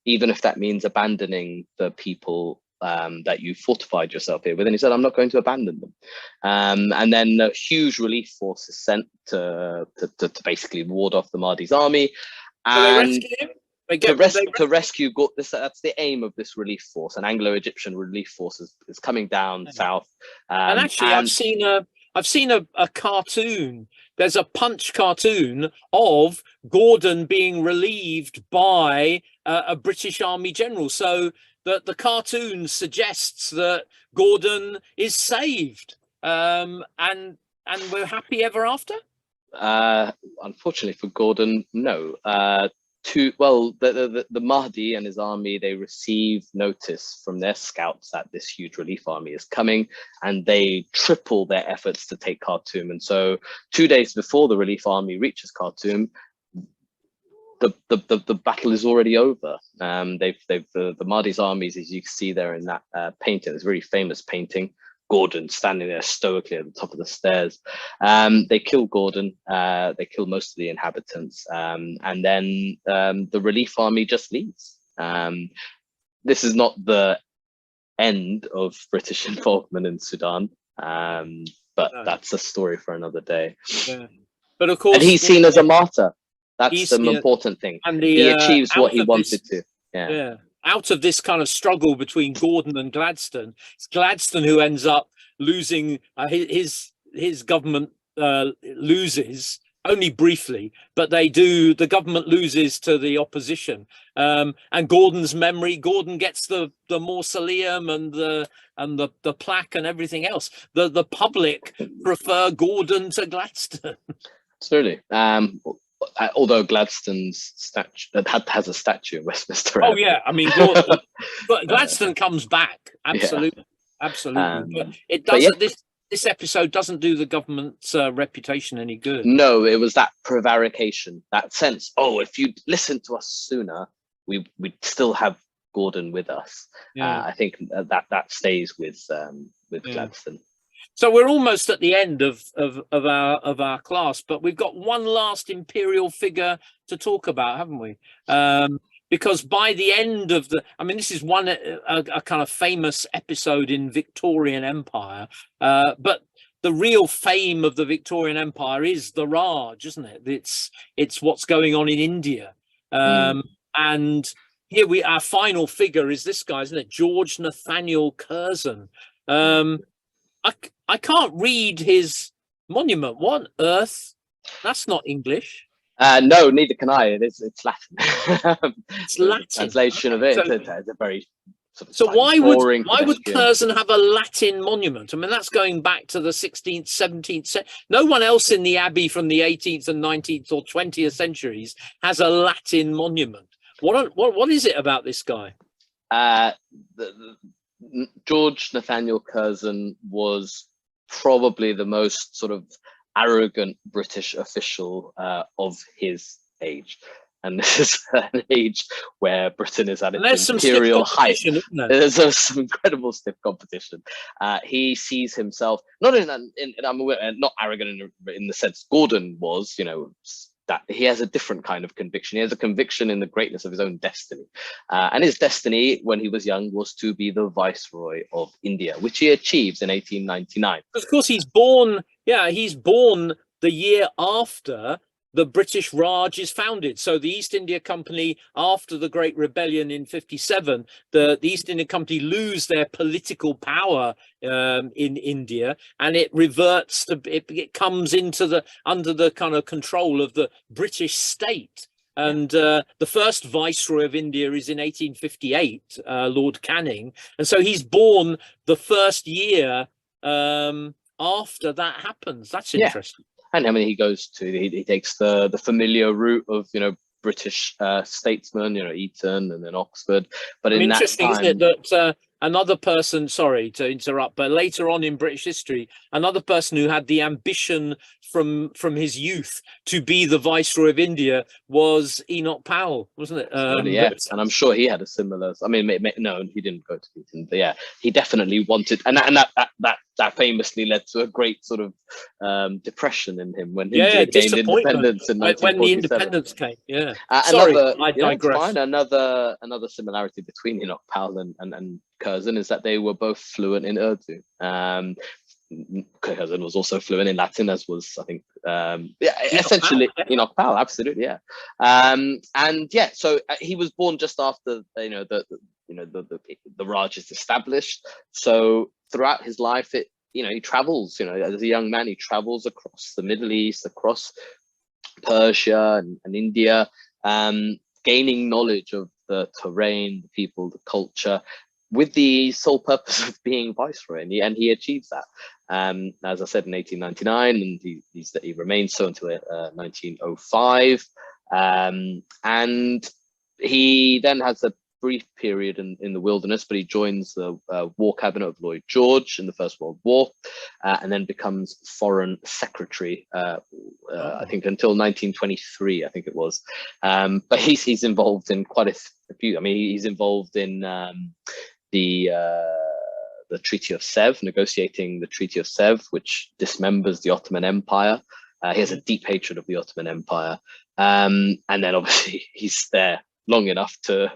even if that means abandoning the people that you fortified yourself here with. And he said, I'm not going to abandon them. And then a huge relief force is sent to basically ward off the Mahdi's army. And to rescue that's the aim of this relief force. An Anglo-Egyptian relief force is coming down south. And actually, I've seen a cartoon. There's a Punch cartoon of Gordon being relieved by a British Army general. So the cartoon suggests that Gordon is saved, and we're happy ever after. Unfortunately for Gordon, no. The Mahdi and his army, they receive notice from their scouts that this huge relief army is coming, and they triple their efforts to take Khartoum. And so 2 days before the relief army reaches Khartoum, the battle is already over. The Mahdi's armies, as you can see there in that painting, this very famous painting, Gordon standing there stoically at the top of the stairs. They kill Gordon, they kill most of the inhabitants, and then the relief army just leaves. This is not the end of British involvement in Sudan, but that's a story for another day. Yeah. But of course, and he's seen as a martyr. That's the important thing. And he achieves what he wanted to. Yeah. Out of this kind of struggle between Gordon and Gladstone, it's Gladstone who ends up losing. His government loses only briefly, but the government loses to the opposition. And Gordon's memory, Gordon gets the mausoleum and the plaque and everything else. The public prefer Gordon to Gladstone. Absolutely. Although Gladstone's statue has a statue in Westminster Abbey. Oh yeah, I mean, but Gladstone comes back. Absolutely. But it doesn't. This episode doesn't do the government's reputation any good. No, it was that prevarication, that sense. Oh, if you'd listened to us sooner, we'd still have Gordon with us. I think that stays with Gladstone. So we're almost at the end of our class, but we've got one last imperial figure to talk about, haven't we? Because by the end of this is a kind of famous episode in Victorian Empire, but the real fame of the Victorian Empire is the Raj, isn't it? It's what's going on in India, and here our final figure is this guy, isn't it? George Nathaniel Curzon. I can't read his monument. What on earth? That's not English. No, neither can I. It's Latin. It's Latin. Translation of it. It's a very sort of so why would Curzon have a Latin monument? I mean, that's going back to the 16th, 17th century. No one else in the Abbey from the 18th and 19th or 20th centuries has a Latin monument. What is it about this guy? George Nathaniel Curzon was probably the most sort of arrogant British official of his age, and this is an age where Britain is at its imperial height. There's some incredible stiff competition. He sees himself not not arrogant in the sense Gordon was, that he has a different kind of conviction. He has a conviction in the greatness of his own destiny. And his destiny when he was young was to be the Viceroy of India, which he achieves in 1899. Of course, he's born the year after the British Raj is founded. So the East India Company, after the Great Rebellion in 57, the East India Company lose their political power in India, and it reverts to it comes into under the kind of control of the British state. And the first Viceroy of India is in 1858, Lord Canning, and so he's born the first year after that happens. That's interesting. And I mean, he takes the familiar route of, you know, British statesmen, you know, Eton and then Oxford. But in interesting, that time, isn't it, that another person, sorry to interrupt, but later on in British history, another person who had the ambition from his youth to be the Viceroy of India was Enoch Powell, wasn't it? And I'm sure he had a similar. I mean, no, he didn't go to Eton, but yeah, he definitely wanted, and that famously led to a great sort of depression in him when India gained independence in 1947. When the independence came. Sorry, I digress. Another similarity between Enoch Powell and Curzon is that they were both fluent in Urdu. Curzon was also fluent in Latin, as was, I think, essentially Enoch Powell, absolutely, so he was born just after the Raj is established. So throughout his life, he travels. You know, as a young man, he travels across the Middle East, across Persia and India, gaining knowledge of the terrain, the people, the culture, with the sole purpose of being viceroy, and he achieves that. As I said, in 1899, and he remains so until 1905, and he then has a brief period in the wilderness, but he joins the war cabinet of Lloyd George in the First World War, and then becomes foreign secretary, I think until 1923, I think it was. But he's involved in quite a few. I mean, he's involved in the Treaty of Sèvres, negotiating the Treaty of Sèvres, which dismembers the Ottoman Empire. He has a deep hatred of the Ottoman Empire, and then obviously he's there long enough to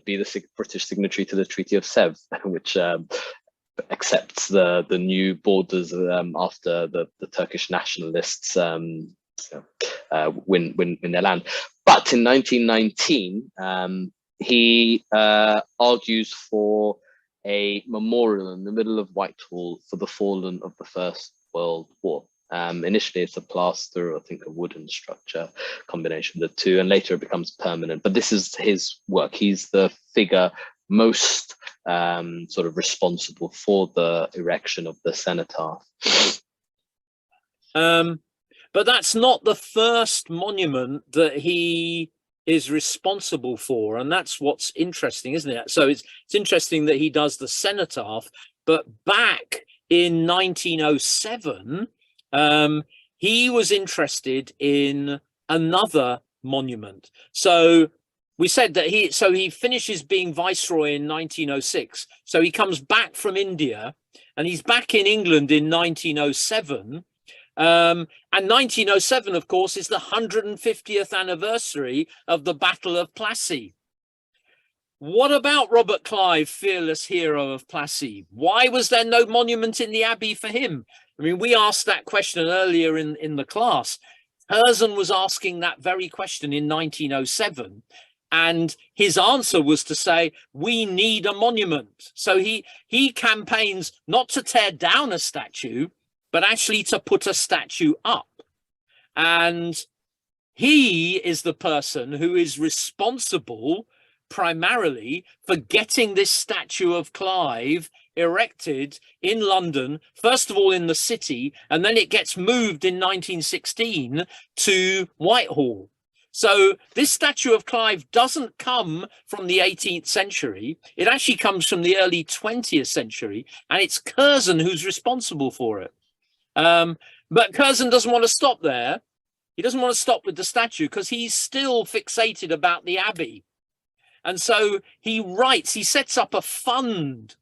be the British signatory to the Treaty of Sèvres, which accepts the new borders after the Turkish nationalists win their land. But in 1919, he argues for a memorial in the middle of Whitehall for the fallen of the First World War. Initially, it's a plaster, I think a wooden structure, combination of the two, and later it becomes permanent. But this is his work. He's the figure most sort of responsible for the erection of the cenotaph. But that's not the first monument that he is responsible for, and that's what's interesting, isn't it? So it's interesting that he does the cenotaph, but back in 1907, he was interested in another monument. So we said that he finishes being viceroy in 1906. So he comes back from India, and he's back in England in 1907. And 1907, of course, is the 150th anniversary of the Battle of Plassey. What about Robert Clive, fearless hero of Plassey? Why was there no monument in the Abbey for him? I mean, we asked that question earlier in the class. Curzon was asking that very question in 1907. And his answer was to say, we need a monument. So he campaigns not to tear down a statue, but actually to put a statue up. And he is the person who is responsible primarily for getting this statue of Clive erected in London, first of all in the city, and then it gets moved in 1916 to Whitehall. So this statue of Clive doesn't come from the 18th century. It actually comes from the early 20th century, and it's Curzon who's responsible for it. But Curzon doesn't want to stop there. He doesn't want to stop with the statue because he's still fixated about the Abbey. And so he sets up a fund,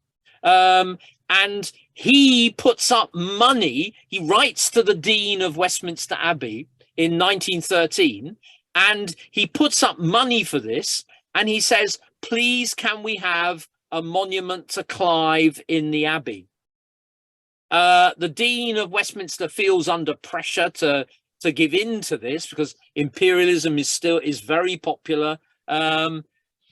and he puts up money. He writes to the Dean of Westminster Abbey in 1913, and he puts up money for this. And he says, please, can we have a monument to Clive in the Abbey? The Dean of Westminster feels under pressure to to give in to this, because imperialism is very popular.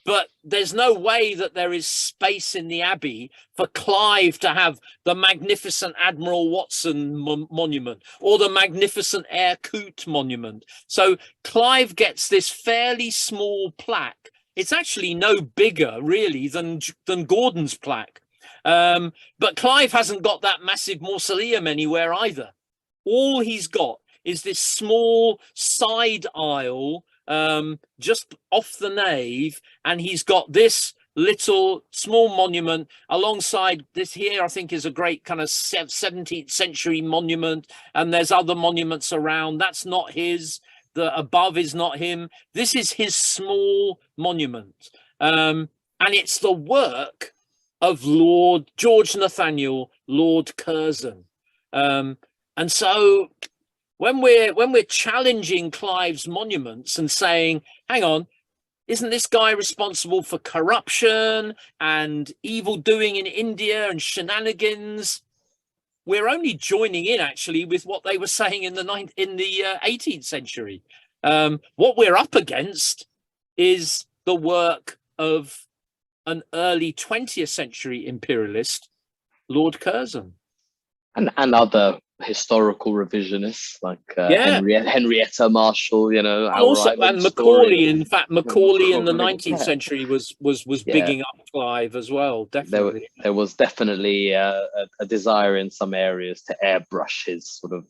But there's no way that there is space in the Abbey for Clive to have the magnificent Admiral Watson monument or the magnificent Eyre Coote monument. So Clive gets this fairly small plaque. It's actually no bigger, really, than Gordon's plaque. But Clive hasn't got that massive mausoleum anywhere either. All he's got is this small side aisle just off the nave, and he's got this little small monument alongside this here. I think is a great kind of 17th century monument, and there's other monuments around. That's not his. The above is not him. This is his small monument, and it's the work of Lord George Nathaniel, Lord Curzon. And so when we're challenging Clive's monuments and saying, hang on, isn't this guy responsible for corruption and evil doing in India and shenanigans? We're only joining in actually with what they were saying in the 18th century. What we're up against is the work of an early 20th century imperialist, Lord Curzon. And other historical revisionists like Henrietta Marshall, you know, and also and Macaulay. In fact, Macaulay in the 19th century was bigging up Clive as well. Definitely, there was definitely a desire in some areas to airbrush his sort of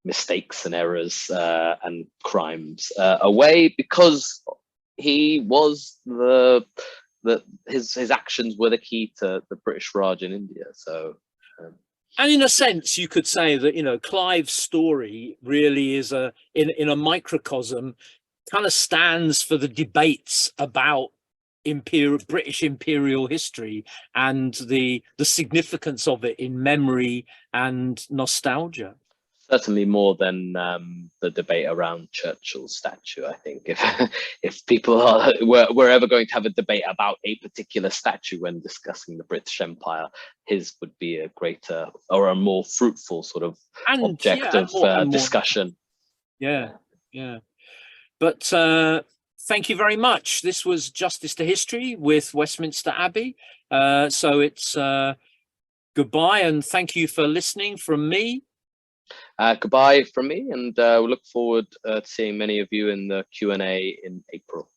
mistakes and errors and crimes away, because he was his actions were the key to the British Raj in India. So. And in a sense, you could say that, you know, Clive's story really is in a microcosm, kind of stands for the debates about British imperial history and the significance of it in memory and nostalgia. Certainly more than the debate around Churchill's statue. I think if people were ever going to have a debate about a particular statue when discussing the British Empire, his would be a greater or a more fruitful sort of object of discussion. Yeah. But thank you very much. This was Justice to History with Westminster Abbey. So it's goodbye, and thank you for listening from me. Goodbye from me, and we'll look forward to seeing many of you in the Q&A in April.